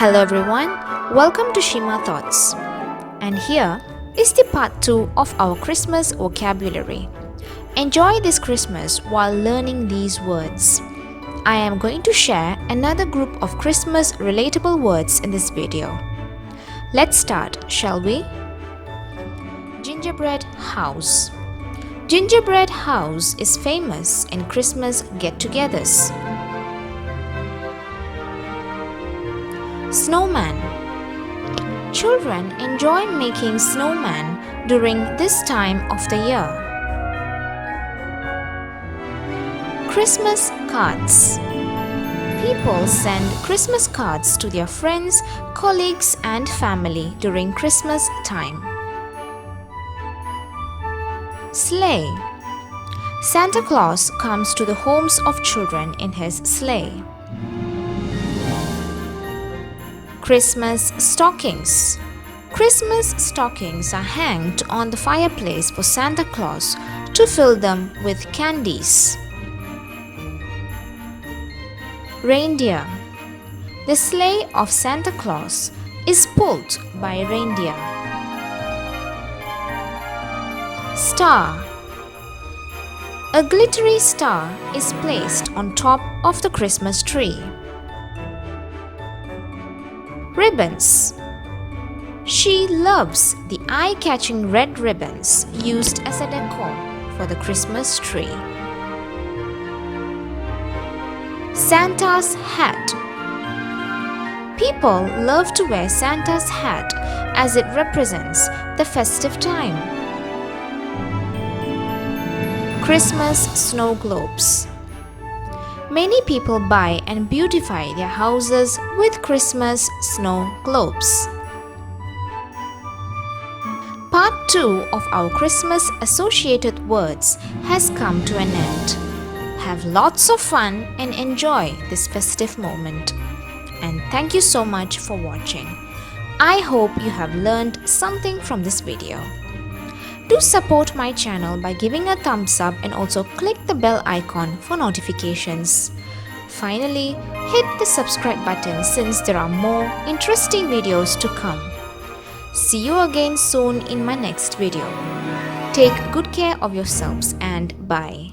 Hello everyone, welcome to Shima Thoughts. And here is the part 2 of our Christmas vocabulary. Enjoy this Christmas while learning these words. I am going to share another group of Christmas relatable words in this video. Let's start, shall we? Gingerbread House. Gingerbread House is famous in Christmas get-togethers. Snowman. Children enjoy making snowman during this time of the year. Christmas cards. People send Christmas cards to their friends, colleagues, and family during Christmas time. Sleigh. Santa Claus comes to the homes of children in his sleigh. Christmas stockings. Christmas stockings are hanged on the fireplace for Santa Claus to fill them with candies. Reindeer. The sleigh of Santa Claus is pulled by reindeer. Star. A glittery star is placed on top of the Christmas tree. Ribbons. She loves the eye-catching red ribbons used as a decor for the Christmas tree. Santa's hat. People love to wear Santa's hat as it represents the festive time. Christmas snow globes. Many people buy and beautify their houses with Christmas snow globes. Part 2 of our Christmas associated words has come to an end. Have lots of fun and enjoy this festive moment. And thank you so much for watching. I hope you have learned something from this video. Do support my channel by giving a thumbs up and also click the bell icon for notifications. Finally, hit the subscribe button since there are more interesting videos to come. See you again soon in my next video. Take good care of yourselves and bye.